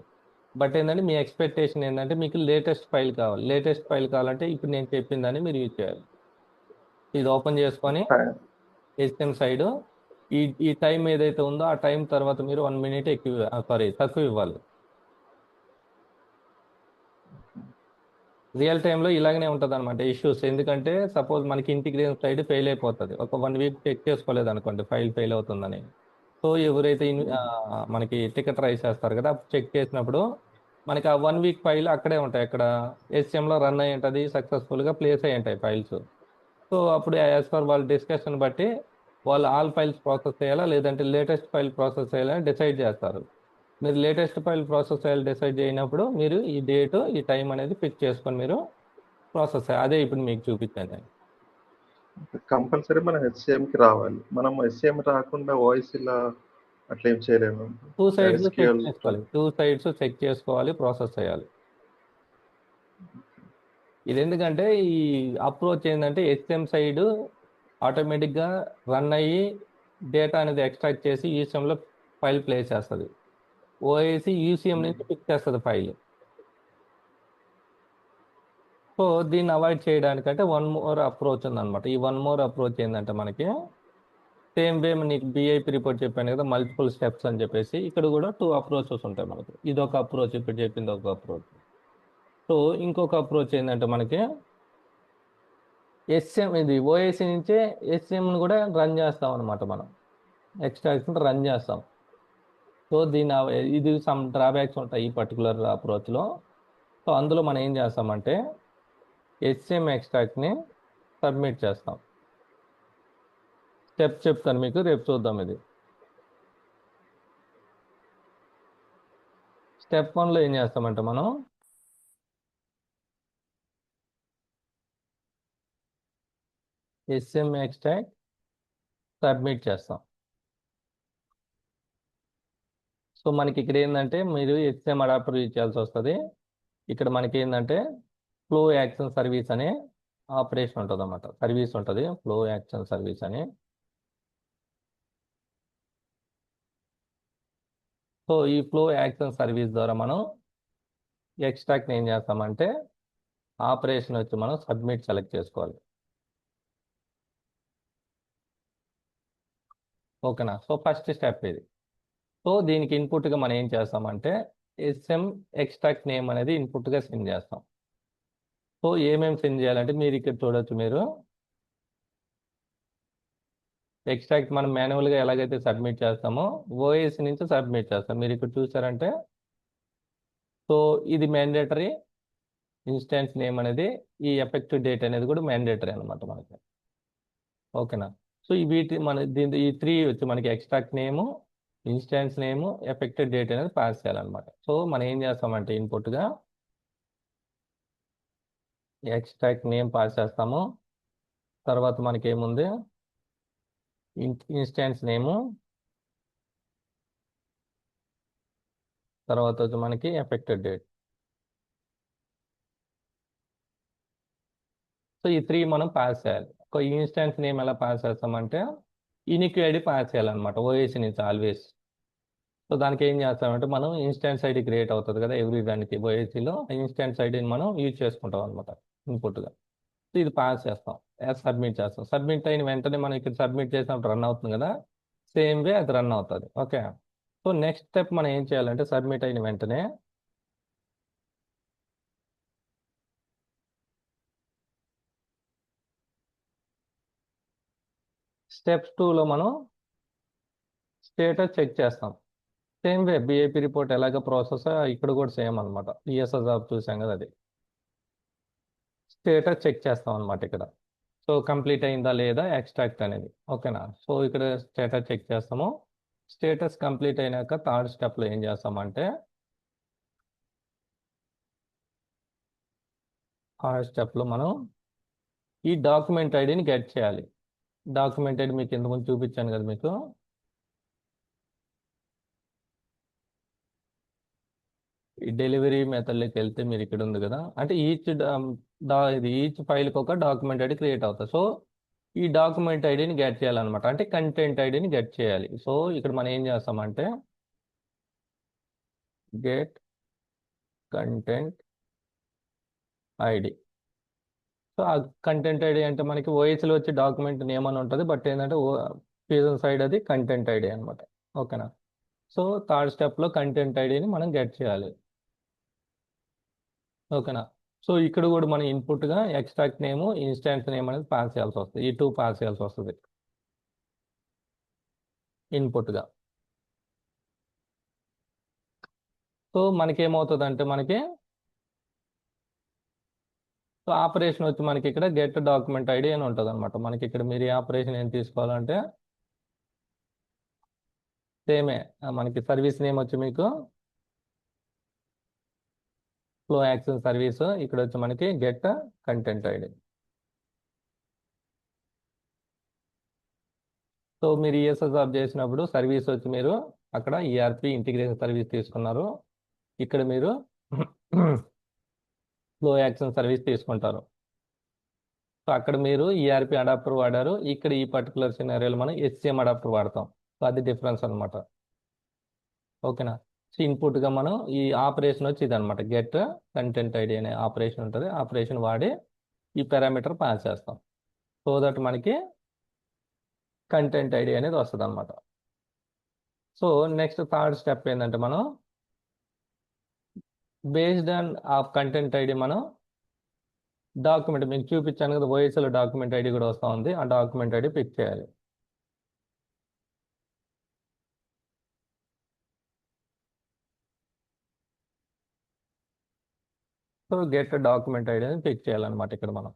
బట్ ఏంటంటే మీ ఎక్స్పెక్టేషన్ ఏంటంటే మీకు లేటెస్ట్ ఫైల్ కావాలి. లేటెస్ట్ ఫైల్ కావాలంటే ఇప్పుడు నేను చెప్పిందని మీరు యూజ్ చేయాలి. ఇది ఓపెన్ చేసుకొని HTML సైడ్ ఈ టైం ఏదైతే ఉందో ఆ టైం తర్వాత మీరు 1 మినిట్ తక్కువ ఇవ్వాలి. రియల్ టైంలో ఇలాగనే ఉంటుంది అనమాట ఇష్యూస్. ఎందుకంటే సపోజ్ మనకి ఇంటిగ్రేషన్ సైడ్ ఫెయిల్ అయిపోతుంది, ఒక 1 వీక్ చెక్ చేసుకోలేదు అనుకోండి ఫైల్ ఫెయిల్ అవుతుందని. సో ఎవరైతే మనకి టికెట్ రైస్ చేస్తారు కదా, చెక్ చేసినప్పుడు మనకి ఆ 1 వీక్ ఫైల్ అక్కడే ఉంటాయి, అక్కడ HCMలో రన్ అయ్యి ఉంటుంది, సక్సెస్ఫుల్గా ప్లేస్ అయ్యి ఉంటాయి ఫైల్స్. సో అప్పుడు యాజ్ పర్ వాళ్ళ డిస్కషన్ బట్టి వాళ్ళు ఆల్ ఫైల్స్ ప్రాసెస్ చేయాలా లేదంటే లేటెస్ట్ ఫైల్ ప్రాసెస్ చేయాలని డిసైడ్ చేస్తారు. మీరు లేటెస్ట్ ఫైల్ ప్రాసెస్ చేయాలి డిసైడ్ చేయనప్పుడు మీరు ఈ డేట్ ఈ టైం అనేది పిక్ చేసుకొని మీరు ప్రాసెస్ చేయాలి. అదే ఇప్పుడు మీకు చూపించాను. కంపల్సరీ మనం HCMకి రావాలి. మనం HCM రాకుండా వాయిస్లా అట్లా ఏం చేయలేము. 2 సైడ్స్ చెక్ చేసుకోవాలి, 2 సైడ్స్ చెక్ చేసుకోవాలి, ప్రాసెస్ చేయాలి. ఇది ఎందుకంటే ఈ అప్రోచ్ ఏంటంటే HCM సైడ్ ఆటోమేటిక్గా రన్ అయ్యి డేటా అనేది ఎక్స్ట్రాక్ట్ చేసి UCMలో ఫైల్ ప్లేస్ చేస్తుంది. ఓఎస్సీ UCM నుంచి పిక్ చేస్తుంది ఫైల్. సో దీన్ని అవాయిడ్ చేయడానికంటే 1 మోర్ అప్రోచ్ ఉందన్నమాట. ఈ 1 మోర్ అప్రోచ్ ఏంటంటే మనకి సేమ్ వే నీకు BIP రిపోర్ట్ చెప్పాను కదా, మల్టిపుల్ స్టెప్స్ అని చెప్పేసి, ఇక్కడ కూడా 2 అప్రోచెస్ ఉంటాయి మనకి. ఇది ఒక అప్రోచ్, ఇప్పుడు చెప్పింది ఒక అప్రోచ్. సో ఇంకొక అప్రోచ్ ఏంటంటే మనకి ఇది ఓఎస్సీ నుంచే HCMని కూడా రన్ చేస్తాం అనమాట. మనం ఎక్స్ట్రాక్షన్ రన్ చేస్తాం. సో ఇది సమ్ డ్రాబ్యాక్స్ ఉంటాయి ఈ పర్టికులర్ అప్రోచ్లో. సో అందులో మనం ఏం చేస్తామంటే HCM ఎక్స్ట్రాక్ట్ని సబ్మిట్ చేస్తాం. స్టెప్ చెప్తాను మీకు, రేపు చూద్దాం. ఇది స్టెప్ 1లో ఏం చేస్తామంటే మనం HCM ఎక్స్ట్రాక్ట్ సబ్మిట్ చేస్తాం. సో మనకి ఇక్కడ ఏంటంటే మీరు HCM అడాప్టర్ యూజ్ చేయాల్సి వస్తుంది. ఇక్కడ మనకి ఏంటంటే ఫ్లో యాక్షన్ సర్వీస్ అనే ఆపరేషన్ ఉంటుంది అన్నమాట, సర్వీస్ ఉంటుంది, ఫ్లో యాక్షన్ సర్వీస్ అని. సో ఈ ఫ్లో యాక్షన్ సర్వీస్ ద్వారా మనం ఎక్స్ట్రాక్ట్ని ఏం చేస్తామంటే ఆపరేషన్ వచ్చి మనం సబ్మిట్ సెలెక్ట్ చేసుకోవాలి. ఓకేనా? సో ఫస్ట్ స్టెప్ ఇది. సో దీనికి ఇన్పుట్గా మనం ఏం చేస్తామంటే HCM ఎక్స్ట్రాక్ట్ నేమ్ అనేది ఇన్పుట్గా సెండ్ చేస్తాం. సో ఏమేమి సెండ్ చేయాలంటే మీరు ఇక్కడ చూడొచ్చు, మీరు ఎక్స్ట్రాక్ట్ మనం మాన్యువల్గా ఎలాగైతే సబ్మిట్ చేస్తామో ఓఎస్సీ నుంచి సబ్మిట్ చేస్తాం. మీరు ఇక్కడ చూసారంటే సో ఇది మ్యాండేటరీ, ఇన్స్టెన్స్ నేమ్ అనేది, ఈ ఎఫెక్టివ్ డేట్ అనేది కూడా మ్యాండేటరీ అనమాట మనకి. ఓకేనా. సో ఈ వీటి మన దీని ఈ త్రీ వచ్చి మనకి ఎక్స్ట్రాక్ట్ నేము, ఇన్స్టెన్స్ నేము, ఎఫెక్టివ్ డేట్ అనేది పాస్ చేయాలన్నమాట. సో మనం ఏం చేస్తామంటే ఇన్పుట్గా ఎక్స్ట్రాక్ట్ నేమ్ పాస్ చేస్తాము. తర్వాత మనకి ఏముంది, ఇన్స్టెన్స్ నేము, తర్వాత వచ్చి మనకి ఎఫెక్టెడ్ డేట్. సో ఈ త్రీ మనం పాస్ చేయాలి. ఒక ఇన్స్టెన్స్ నేమ్ ఎలా పాస్ చేస్తామంటే యూనిక్ ఐడి పాస్ చేయాలన్నమాట ఓఎస్ నుంచి ఆల్వేస్. సో దానికి ఏం చేస్తామంటే మనం ఇన్స్టెన్స్ ఐడి క్రియేట్ అవుతుంది కదా ఎవ్రీ దానికి ఓఎస్లో, ఇన్స్టెన్స్ ఐడిని మనం యూజ్ చేసుకుంటాం అనమాట ఇన్పుట్గా. సో ఇది పాస్ చేస్తాం, సబ్మిట్ చేస్తాం. సబ్మిట్ అయిన వెంటనే మనం ఇక్కడ సబ్మిట్ చేసినప్పుడు రన్ అవుతుంది కదా, సేమ్ వే అది రన్ అవుతుంది. ఓకే. సో నెక్స్ట్ స్టెప్ మనం ఏం చేయాలంటే సబ్మిట్ అయిన వెంటనే స్టెప్స్ 2లో మనం స్టేటస్ చెక్ చేస్తాం. సేమ్ వే బిఏపి రిపోర్ట్ ఎలాగ ప్రాసెస్ ఇక్కడ కూడా సేమ్ అనమాట. ఈఎస్ఐ జాబ్ చూసాం కదా, అది స్టేటస్ చెక్ చేస్తాం అనమాట ఇక్కడ. సో కంప్లీట్ అయిందా లేదా ఎక్స్ట్రాక్ట్ అనేది. ఓకేనా. సో ఇక్కడ స్టేటస్ చెక్ చేస్తాము. స్టేటస్ కంప్లీట్ అయినాక థర్డ్ స్టెప్లో ఏం చేస్తామంటే థర్డ్ స్టెప్లో మనం ఈ డాక్యుమెంట్ ఐడిని గెట్ చేయాలి. డాక్యుమెంట్ ఐడి మీకు ఇంతకుముందు చూపించాను కదా మీకు. ఈ డెలివరీ మెథడ్లోకి వెళ్తే మీరు ఇక్కడ ఉంది కదా, అంటే ఈచ్ ఫైల్కి ఒక డాక్యుమెంట్ ఐడి క్రియేట్ అవుతుంది. సో ఈ డాక్యుమెంట్ ఐడిని గెట్ చేయాలన్నమాట, అంటే కంటెంట్ ఐడిని గెట్ చేయాలి. సో ఇక్కడ మనం ఏం చేస్తామంటే గెట్ కంటెంట్ ఐడి. సో ఆ కంటెంట్ ఐడి అంటే మనకి ఓఎస్లో వచ్చి డాక్యుమెంట్ నేమ్ అని ఉంటుంది, బట్ ఏంటంటే పీజన్ సైడ్ అది కంటెంట్ ఐడి అనమాట. ఓకేనా. సో థర్డ్ స్టెప్లో కంటెంట్ ఐడిని మనం గెట్ చేయాలి. ఓకేనా. సో ఇక్కడ కూడా మనం ఇన్పుట్గా ఎక్స్ట్రాక్ట్ నేమ్, ఇన్స్టెన్స్ నేమ్ అనేది పాస్ చేయాల్సి వస్తుంది. ఈ టూ పాస్ చేయాల్సి వస్తుంది ఇన్పుట్గా. సో మనకి ఏమవుతుంది అంటే మనకి సో ఆపరేషన్ వచ్చి మనకి ఇక్కడ గెట్ డాక్యుమెంట్ ఐడి అని ఉంటుంది అనమాట. మనకి ఇక్కడ మీరు ఈ ఆపరేషన్ ఏం తీసుకోవాలంటే సేమే, మనకి సర్వీస్ నేమ్ వచ్చి మీకు ఫ్లో యాక్షన్ సర్వీస్, ఇక్కడ వచ్చి మనకి గెట్ కంటెంట్ ఐడి. సో మీరు ఈఎస్ఐ జాబ్ చేసినప్పుడు సర్వీస్ వచ్చి మీరు అక్కడ ఈఆర్పి ఇంటిగ్రేషన్ సర్వీస్ తీసుకున్నారు, ఇక్కడ మీరు ఫ్లో యాక్షన్ సర్వీస్ తీసుకుంటారు. సో అక్కడ మీరు ఈఆర్పి అడాప్టర్ వాడారు, ఇక్కడ ఈ పర్టికులర్ సినారియోలో మనం హెచ్సిఎం అడాప్టర్ వాడతాం. సో అది డిఫరెన్స్ అనమాట. ఓకేనా. సో ఇన్పుట్గా మనం ఈ ఆపరేషన్ వచ్చి ఇది అనమాట, గెట్ కంటెంట్ ఐడి అనే ఆపరేషన్ ఉంటుంది. ఆపరేషన్ వాడి ఈ పారామీటర్ పాస్ చేస్తాం, సో దట్ మనకి కంటెంట్ ఐడి అనేది వస్తుంది అనమాట. సో నెక్స్ట్ థర్డ్ స్టెప్ ఏంటంటే మనం బేస్డ్ ఆన్ ఆ కంటెంట్ ఐడి మనం డాక్యుమెంట్ మీకు చూపించాను కదా, ఓఎస్ఎల్ డాక్యుమెంట్ ఐడి కూడా వస్తూ ఉంది, ఆ డాక్యుమెంట్ ఐడి పిక్ చేయాలి. సో గెట్ డాక్యుమెంట్ ఐడి అని పిక్ చేయాలన్నమాట ఇక్కడ మనం.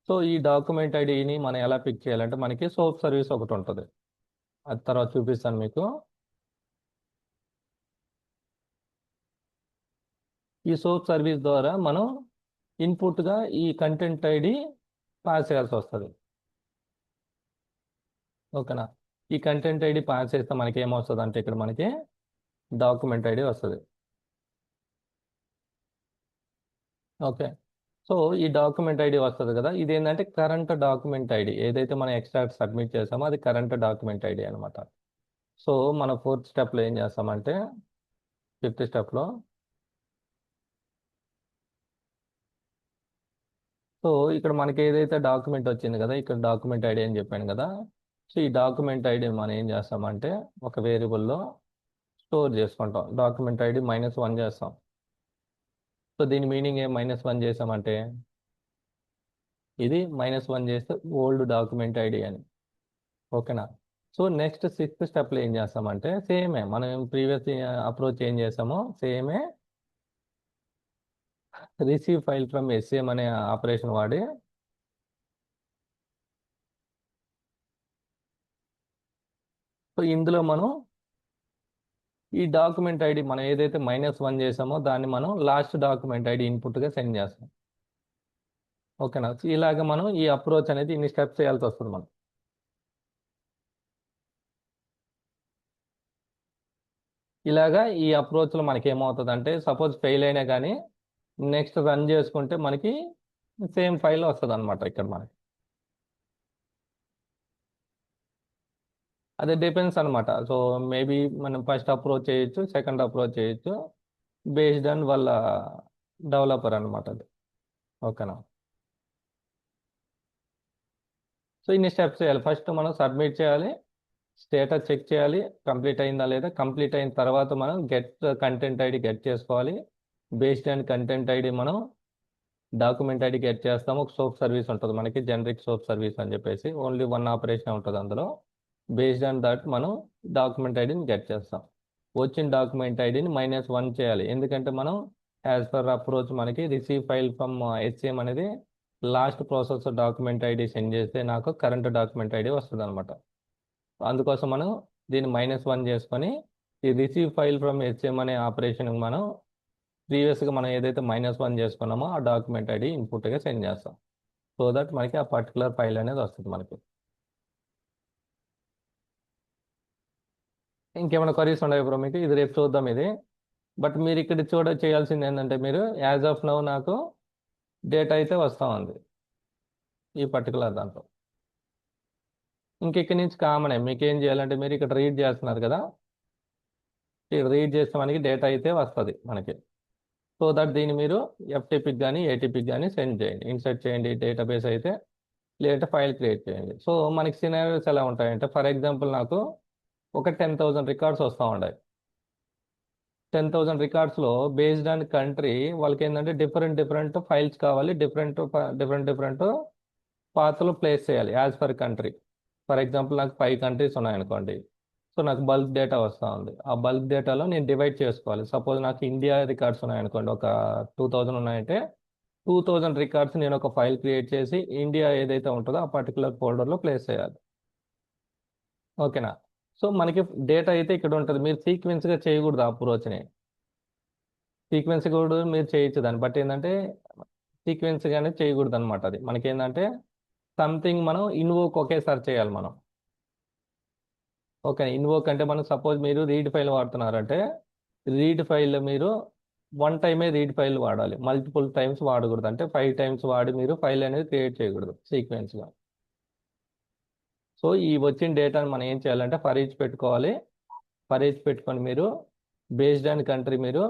సో ఈ డాక్యుమెంట్ ఐడిని మనం ఎలా పిక్ చేయాలంటే మనకి సోప్ సర్వీస్ ఒకటి ఉంటుంది, అది తర్వాత చూపిస్తాను మీకు. ఈ సోప్ సర్వీస్ ద్వారా మనం ఇన్పుట్గా ఈ కంటెంట్ ఐడి పాస్ చేయాల్సి వస్తుంది. ఓకేనా. ఈ కంటెంట్ ఐడి పాస్ చేస్తే మనకి ఏమొస్తుంది అంటే ఇక్కడ మనకి డాక్యుమెంట్ ఐడి వస్తుంది. ఓకే. సో ఈ డాక్యుమెంట్ ఐడి వస్తుంది కదా, ఇది ఏంటంటే కరెంట్ డాక్యుమెంట్ ఐడి, ఏదైతే మనం ఎక్స్ట్రాక్ట్ సబ్మిట్ చేసామో అది కరెంట్ డాక్యుమెంట్ ఐడి అనమాట. సో మన ఫోర్త్ స్టెప్లో ఏం చేస్తామంటే ఫిఫ్త్ స్టెప్లో సో ఇక్కడ మనకి ఏదైతే డాక్యుమెంట్ వచ్చింది కదా, ఇక్కడ డాక్యుమెంట్ ఐడి అని చెప్పాను కదా. సో ఈ డాక్యుమెంట్ ఐడి మనం ఏం చేస్తామంటే ఒక వేరియబుల్లో స్టోర్ చేసుకుంటాం, డాక్యుమెంట్ ఐడి -1 చేస్తాం. సో దీని మీనింగ్ ఏం -1 చేసామంటే ఇది -1 చేస్తే ఓల్డ్ డాక్యుమెంట్ ఐడి అని. ఓకేనా. సో నెక్స్ట్ సిక్స్త్ స్టెప్లో ఏం చేస్తామంటే సేమే మనం ప్రీవియస్ అప్రోచ్ ఏం చేసామో సేమే రిసీవ్ ఫైల్ ఫ్రమ్ ఎస్ఏఎం అనే ఆపరేషన్ వాడి సో ఇందులో మనం ఈ డాక్యుమెంట్ ఐడి మనం ఏదైతే -1 చేసామో దాన్ని మనం లాస్ట్ డాక్యుమెంట్ ఐడి ఇన్పుట్గా సెండ్ చేస్తాం. ఓకేనా? ఇలాగ మనం ఈ అప్రోచ్ అనేది ఇన్ని స్టెప్స్ చేయాల్సి వస్తుంది మనం. ఇలాగా ఈ అప్రోచ్లో మనకి ఏమవుతుంది అంటే సపోజ్ ఫెయిల్ అయినా కానీ నెక్స్ట్ రన్ చేసుకుంటే మనకి సేమ్ ఫైల్ వస్తుంది అనమాట ఇక్కడ మనకి. అదే డిపెండ్స్ అనమాట. సో మేబీ మనం ఫస్ట్ అప్రోచ్ చేయొచ్చు, సెకండ్ అప్రోచ్ చేయొచ్చు, బేస్డ్ ఆన్ వాళ్ళ డెవలపర్ అనమాట అది. ఓకేనా? సో ఇన్ని స్టెప్స్ చేయాలి. ఫస్ట్ మనం సబ్మిట్ చేయాలి, స్టేటస్ చెక్ చేయాలి, కంప్లీట్ అయిందా లేదా. కంప్లీట్ అయిన తర్వాత మనం గెట్ కంటెంట్ ఐడి గెట్ చేసుకోవాలి. బేస్డ్ ఆన్ కంటెంట్ ఐడి మనం డాక్యుమెంట్ ఐడి గెట్ చేస్తాము. ఒక సోప్ సర్వీస్ ఉంటుంది మనకి, జనరిక్ సోప్ సర్వీస్ అని చెప్పేసి, ఓన్లీ 1 ఆపరేషన్ ఉంటుంది అందులో. బేస్డ్ ఆన్ దట్ మనం డాక్యుమెంట్ ఐడిని గెట్ చేస్తాం. వచ్చిన డాక్యుమెంట్ ఐడిని -1 చేయాలి, ఎందుకంటే మనం యాజ్ పర్ అప్రోచ్ మనకి రిసీవ్ ఫైల్ ఫ్రమ్ హెచ్సిఎం అనేది last process document ID send చేస్తే నాకు కరెంట్ డాక్యుమెంట్ ఐడి వస్తుంది అనమాట. అందుకోసం మనం దీన్ని -1 చేసుకొని ఈ రిసీవ్ ఫైల్ ఫ్రమ్ హెచ్సిఎం అనే ఆపరేషన్ మనం ప్రీవియస్గా మనం ఏదైతే -1 చేసుకున్నామో ఆ డాక్యుమెంట్ ఐడి ఇన్పుట్గా సెండ్ చేస్తాం. సో దట్ మనకి ఆ పర్టికులర్ ఫైల్ అనేది వస్తుంది మనకి. ఇంకేమైనా క్వరీస్ ఉన్నాయో బ్రో మీకు? ఇది రేపు చూద్దాం ఇది. బట్ మీరు ఇక్కడ చేయాల్సింది ఏంటంటే మీరు యాజ్ ఆఫ్ నౌ నాకు డేటా అయితే వస్తూ ఉంది ఈ పర్టికులర్ దాంట్లో. ఇంకెక్కడి నుంచి కామనే మీకు ఏం చేయాలంటే మీరు ఇక్కడ రీడ్ చేస్తున్నారు కదా, రీడ్ చేస్తే మనకి డేటా అయితే వస్తుంది మనకి. సో దట్ దీన్ని మీరు ఎఫ్టీపీకి కానీ ఏటీపీకి కానీ సెండ్ చేయండి, ఇన్సర్ట్ చేయండి డేటాబేస్ అయితే, లేదంటే ఫైల్ క్రియేట్ చేయండి. సో మనకి సినారియోస్ ఎలా ఉంటాయంటే, ఫర్ ఎగ్జాంపుల్ నాకు ఒక 10,000 రికార్డ్స్ వస్తూ ఉన్నాయి. 10,000 రికార్డ్స్లో బేస్డ్ ఆన్ కంట్రీ వాళ్ళకి ఏంటంటే డిఫరెంట్ ఫైల్స్ కావాలి, డిఫరెంట్ పాత్రలు ప్లేస్ చేయాలి as per country. For example నాకు 5 కంట్రీస్ ఉన్నాయనుకోండి, సో నాకు బల్క్ డేటా వస్తూ ఉంది. ఆ బల్క్ డేటాలో నేను డివైడ్ చేసుకోవాలి. సపోజ్ నాకు ఇండియా రికార్డ్స్ ఉన్నాయనుకోండి, ఒక 2,000 ఉన్నాయంటే 2,000 రికార్డ్స్ నేను ఒక ఫైల్ క్రియేట్ చేసి ఇండియా ఏదైతే ఉంటుందో ఆ పర్టికులర్ ఫోల్డర్లో ప్లేస్ చేయాలి. ఓకేనా? సో మనకి డేటా అయితే ఇక్కడ ఉంటుంది. మీరు సీక్వెన్స్గా చేయకూడదు అప్రోచ్ని. సీక్వెన్స్ కూడా మీరు చేయొచ్చు దాన్ని, బట్ ఏంటంటే సీక్వెన్స్గానే చేయకూడదు అనమాట. అది మనకి ఏంటంటే సంథింగ్ మనం ఇన్వోక్ ఒకేసారి చేయాలి మనం. ఓకే, ఇన్వోక్ అంటే మనం సపోజ్ మీరు రీడ్ ఫైల్ వాడుతున్నారంటే రీడ్ ఫైల్ మీరు 1 టైమే రీడ్ ఫైల్ వాడాలి, మల్టిపుల్ టైమ్స్ వాడకూడదు. అంటే 5 టైమ్స్ వాడి మీరు ఫైల్ అనేది క్రియేట్ చేయకూడదు సీక్వెన్స్గా. సో ఈ వచ్చిన డేటాను మనం ఏం చేయాలంటే ఫర్ ఈచ్ పెట్టుకోవాలి. ఫర్ ఈచ్ పెట్టుకొని మీరు బేస్డ్ ఆన్ కంట్రీ మీరు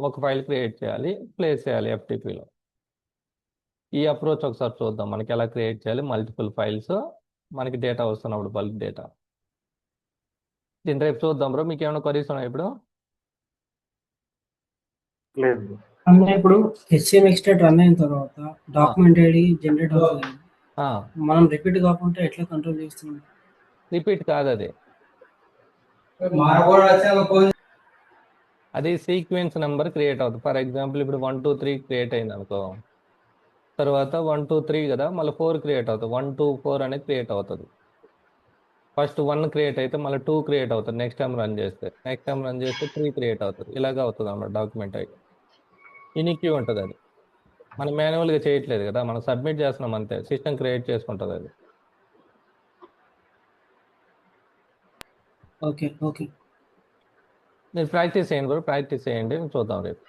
ఒక ఫైల్ క్రియేట్ చేయాలి, ప్లేస్ చేయాలి ఎఫ్టీపీలో. ఈ అప్రోచ్ ఒకసారి చూద్దాం మనకి ఎలా క్రియేట్ చేయాలి. మల్టిపుల్ ఫైల్స్ మనకి డేటా వస్తున్నప్పుడు బల్క్ డేటా. దీన్ని రేపు చూద్దాం బ్రో. మీకు ఏమైనా క్వరీస్ ఉన్నాయి ఇప్పుడు? లేదు. అంటే ఇప్పుడు హెచ్సిఎం ఎక్స్ట్రాక్ట్ రన్ అయిన తర్వాత డాక్యుమెంట్ ఐడి జనరేట్ అవుతుంది. మనం రిపీట్ కాకుండా ఎట్లా కంట్రోల్ చేస్తున్నాం? రిపీట్ కాదు, అది సీక్వెన్స్ నెంబర్ క్రియేట్ అవుతుంది. ఫర్ ఎగ్జాంపుల్ ఇప్పుడు 1 2 3 క్రియేట్ అయింది అనుకో, తర్వాత 1 2 3 కదా, మళ్ళీ 4 క్రియేట్ అవుతుంది. 1 2 4 అనేది క్రియేట్ అవుతుంది. ఫస్ట్ 1 క్రియేట్ అయితే మళ్ళీ 2 క్రియేట్ అవుతుంది. నెక్స్ట్ టైం రన్ చేస్తే 3 క్రియేట్ అవుతుంది. ఇలాగా అవుతుంది అన్నమాట డాక్యుమెంట్ ఐడి. యూనిక్ ఉంటుంది అది. మనం మాన్యువల్గా చేయట్లేదు కదా, మనం సబ్మిట్ చేస్తున్నాం అంతే, సిస్టమ్ క్రియేట్ చేసుకుంటుంది అది. ఓకే ఓకే మీరు ప్రాక్టీస్ చేయండి బ్రో, ప్రాక్టీస్ చేయండి, చూద్దాం రేపు.